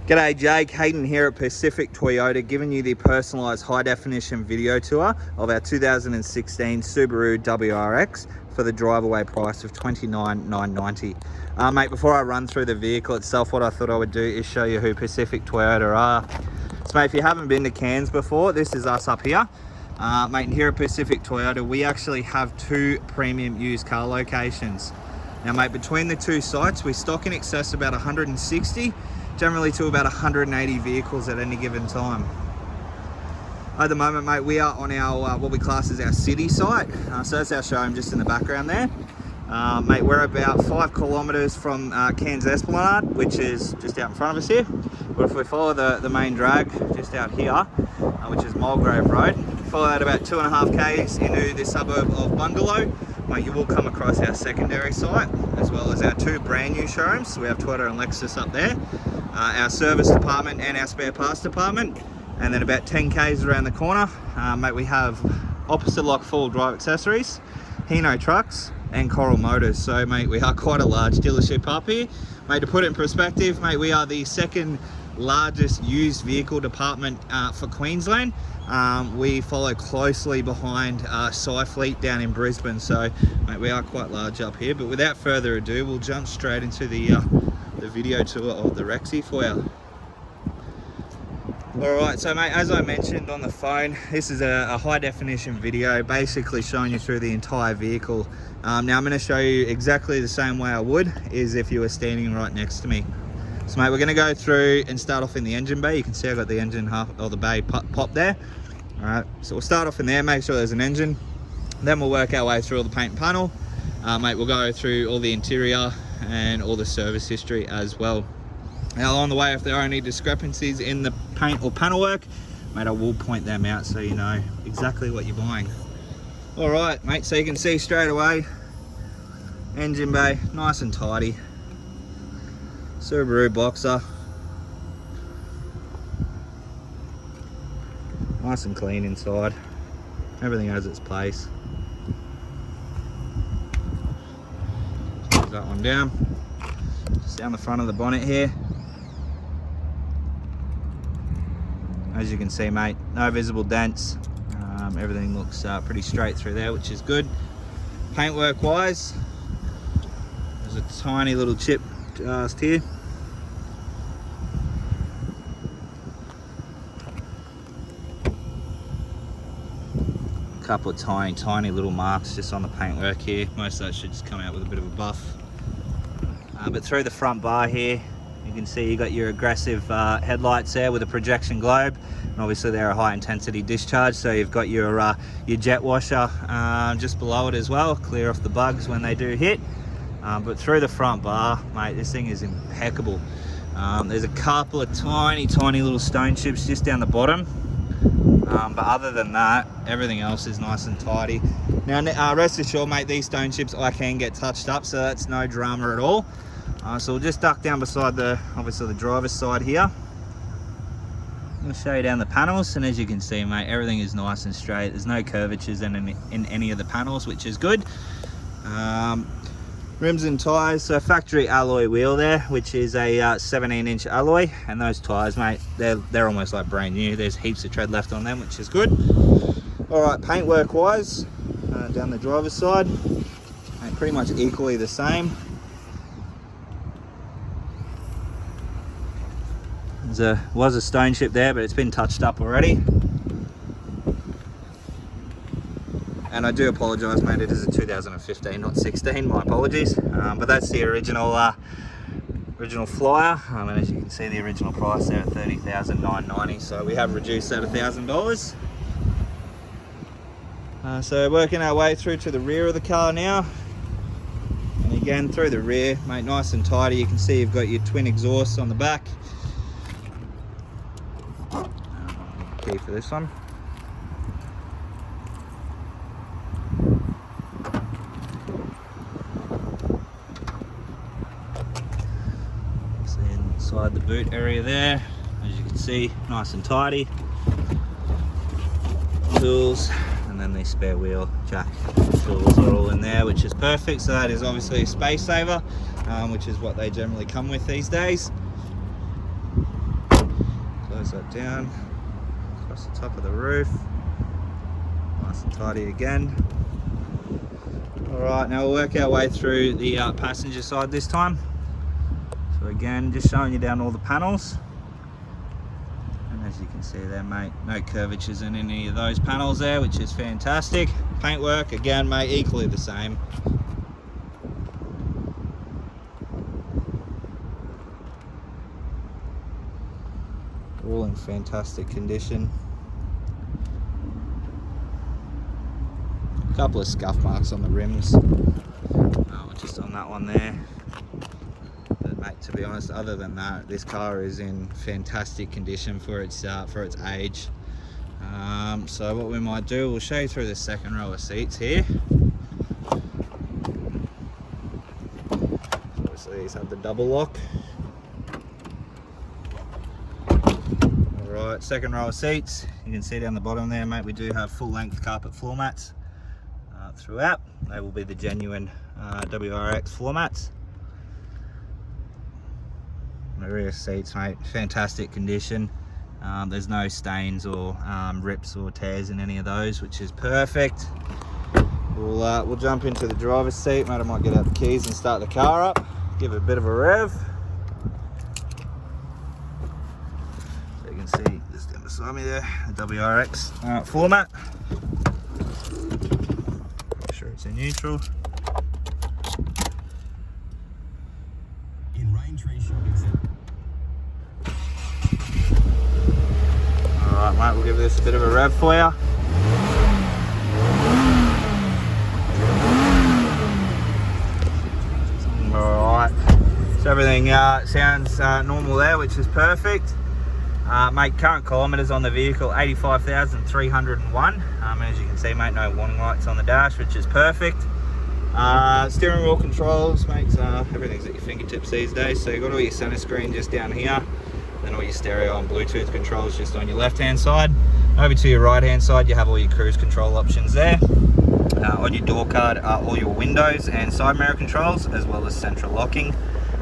G'day Jake, Hayden here at Pacific Toyota, giving you the personalised high definition video tour of our 2016 Subaru WRX for the drive away price of $29,990. Mate, before I run through the vehicle itself, what I thought I would do is show you who Pacific Toyota are. So mate, if you haven't been to Cairns before, this is us up here. Mate, here at Pacific Toyota, we actually have 2 premium used car locations. Now mate, between the 2 sites, we stock in excess about 160, generally to about 180 vehicles at any given time. At the moment, mate, we are on our what we class as our city site. So that's our showroom just in the background there. Mate, we're about 5 kilometres from Cairns Esplanade, which is just out in front of us here. But if we follow the main drag just out here, which is Mulgrave Road, follow that about 2.5 k's into the suburb of Bungalow, mate, you will come across our secondary site, as well as our 2 brand new showrooms. So we have Toyota and Lexus up there, our service department and our spare parts department. And then about 10 k's around the corner, mate, we have opposite lock full drive accessories, Hino trucks and Coral Motors. So mate, we are quite a large dealership up here. Mate, to put it in perspective, mate, we are the second largest used vehicle department for Queensland. We follow closely behind Fleet down in Brisbane. So mate, we are quite large up here. But without further ado, we'll jump straight into the video tour of the Rexy for you. Alright, so mate, as I mentioned on the phone, this is a high definition video basically showing you through the entire vehicle. Now I'm going to show you exactly the same way I would as if you were standing right next to me. So mate, we're going to go through and start off in the engine bay. You can see I've got the engine or the bay pop there. Alright, so we'll start off in there, make sure there's an engine. Then we'll work our way through all the paint and panel. Mate, we'll go through all the interior and all the service history as well. Now along the way, if there are any discrepancies in the paint or panel work, mate, I will point them out so you know exactly what you're buying. Alright mate, so you can see straight away, engine bay, nice and tidy. Subaru Boxer. Nice and clean inside. Everything has its place. Close that one down. Just down the front of the bonnet here. As you can see mate, no visible dents. Everything looks pretty straight through there, which is good. Paintwork wise, there's a tiny little chip just here. A couple of tiny little marks just on the paintwork here. Most of that should just come out with a bit of a buff. But through the front bar here, you can see you got your aggressive headlights there with a projection globe, and obviously they're a high intensity discharge, so you've got your jet washer just below it as well, clear off the bugs when they do hit. But through the front bar, mate, this thing is impeccable. There's a couple of tiny little stone chips just down the bottom, but other than that, everything else is nice and tidy. Now rest assured mate, these stone chips I can get touched up, so that's no drama at all. So we'll just duck down beside obviously the driver's side here. I'll show you down the panels, and as you can see mate, everything is nice and straight. There's no curvatures in any of the panels, which is good. Rims and tyres, so factory alloy wheel there, which is a 17-inch alloy, and those tyres mate, they're almost like brand new. There's heaps of tread left on them, which is good. Alright, paintwork wise, down the driver's side, and pretty much equally the same. There was a stone chip there, but it's been touched up already. And I do apologise mate, it is a 2015, not 16, my apologies. But that's the original flyer, and as you can see the original price there at $30,990, so we have reduced that $1,000. So working our way through to the rear of the car now. And again, through the rear, mate, nice and tidy. You can see you've got your twin exhausts on the back. Key for this one. So inside the boot area there, as you can see, nice and tidy. Tools, and then the spare wheel jack tools are all in there, which is perfect. So that is obviously a space saver, which is what they generally come with these days. close that down. Across the top of the roof. Nice and tidy again. Alright, now we'll work our way through the passenger side this time. So again, just showing you down all the panels. And as you can see there, mate, no curvatures in any of those panels there, which is fantastic. Paintwork, again, mate, equally the same. All in fantastic condition. A couple of scuff marks on the rims, just on that one there. But mate, to be honest, other than that, this car is in fantastic condition for its age. So what we might do, we'll show you through the second row of seats here. Obviously these have the double lock. Alright, second row of seats. You can see down the bottom there, mate, we do have full length carpet floor mats throughout. They will be the genuine WRX floor mats. The rear seats, mate, fantastic condition. There's no stains or rips or tears in any of those, which is perfect. We'll jump into the driver's seat, mate. I might get out the keys and start the car up, give it a bit of a rev. So you can see just down beside me there, the WRX floor mat. Make sure it's in neutral. In range ratio, Alright mate, we'll give this a bit of a rev for you. Alright, so everything sounds normal there, which is perfect. Mate, current kilometres on the vehicle, 85,301. And as you can see, mate, no warning lights on the dash, which is perfect. Steering wheel controls, mate, everything's at your fingertips these days. So you've got all your center screen just down here. Then all your stereo and Bluetooth controls just on your left hand side. Over to your right hand side, you have all your cruise control options there. On your door card are all your windows and side mirror controls, as well as central locking.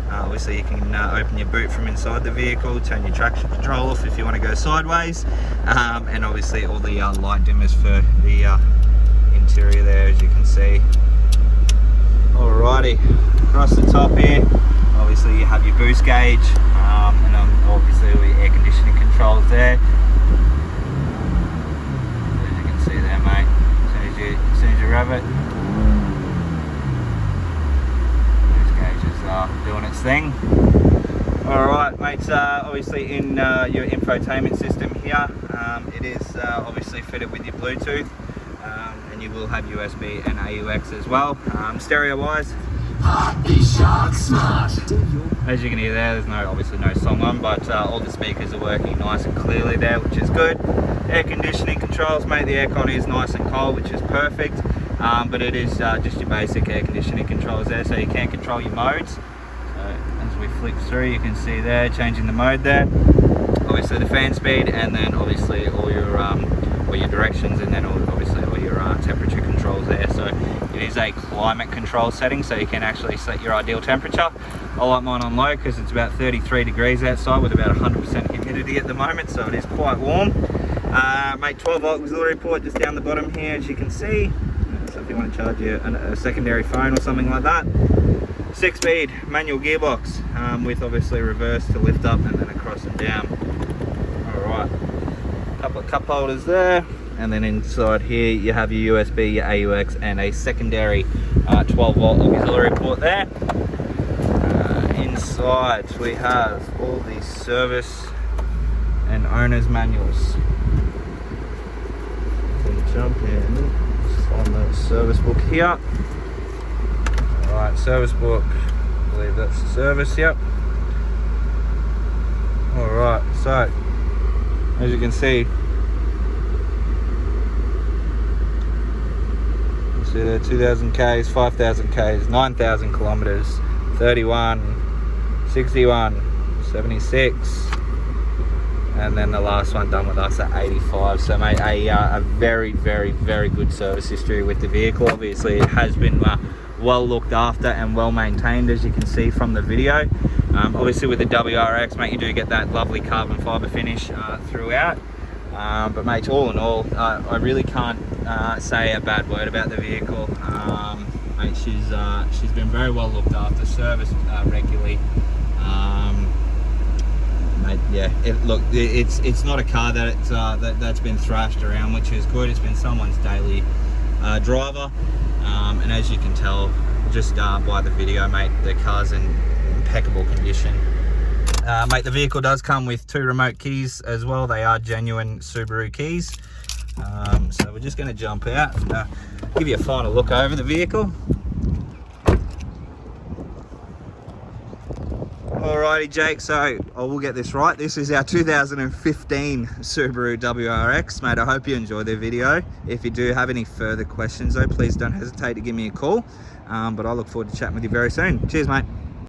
Obviously you can open your boot from inside the vehicle, turn your traction control off if you want to go sideways, and obviously all the light dimmers for the interior there, as you can see. Alrighty, across the top here, obviously you have your boost gauge, and obviously all your air conditioning controls there. As you can see there, mate, as soon as you rev it, boost gauge is doing its thing. Alright mates, obviously in your infotainment system here, it is obviously fitted with your Bluetooth, and you will have USB and AUX as well. Stereo wise, as you can hear there, there's obviously no song on, but all the speakers are working nice and clearly there, which is good. Air conditioning controls, mate, the aircon is nice and cold, which is perfect, but it is just your basic air conditioning controls there, so you can control your modes. So as we flick through, you can see there, changing the mode there. Obviously the fan speed, and then obviously all your directions, and then obviously all your temperature controls there. So it is a climate control setting, so you can actually set your ideal temperature. I like mine on low because it's about 33 degrees outside with about 100% humidity at the moment, so it is quite warm. Mate, 12 volt auxiliary port just down the bottom here, as you can see. So if you want to charge a secondary phone or something like that. 6-speed manual gearbox with obviously reverse to lift up and then across and down. Alright, couple of cup holders there, and then inside here you have your USB, your AUX, and a secondary 12 volt auxiliary port there. Inside we have all the service and owner's manuals. We'll jump in on the service book here. Alright, service book, I believe that's the service, yep. Alright, so as you can see, there 2,000 Ks, 5,000 Ks, 9,000 kilometers, 31, 61, 76, and then the last one done with us at 85. So mate, a very, very, very good service history with the vehicle. Obviously it has been well looked after and well maintained, as you can see from the video. Obviously with the WRX, mate, you do get that lovely carbon fiber finish throughout. But mate, all in all, I really can't say a bad word about the vehicle. Mate, she's been very well looked after, serviced regularly. Mate, yeah, it's not a car that's been thrashed around, which is good. It's been someone's daily driver, and as you can tell just by the video, mate, the car's in impeccable condition. Mate, the vehicle does come with 2 remote keys as well. They are genuine Subaru keys. So we're just going to jump out and give you a final look over the vehicle. Alrighty, Jake, so I will get this right. This is our 2015 Subaru WRX. Mate, I hope you enjoyed the video. If you do have any further questions though, please don't hesitate to give me a call. But I look forward to chatting with you very soon. Cheers, mate.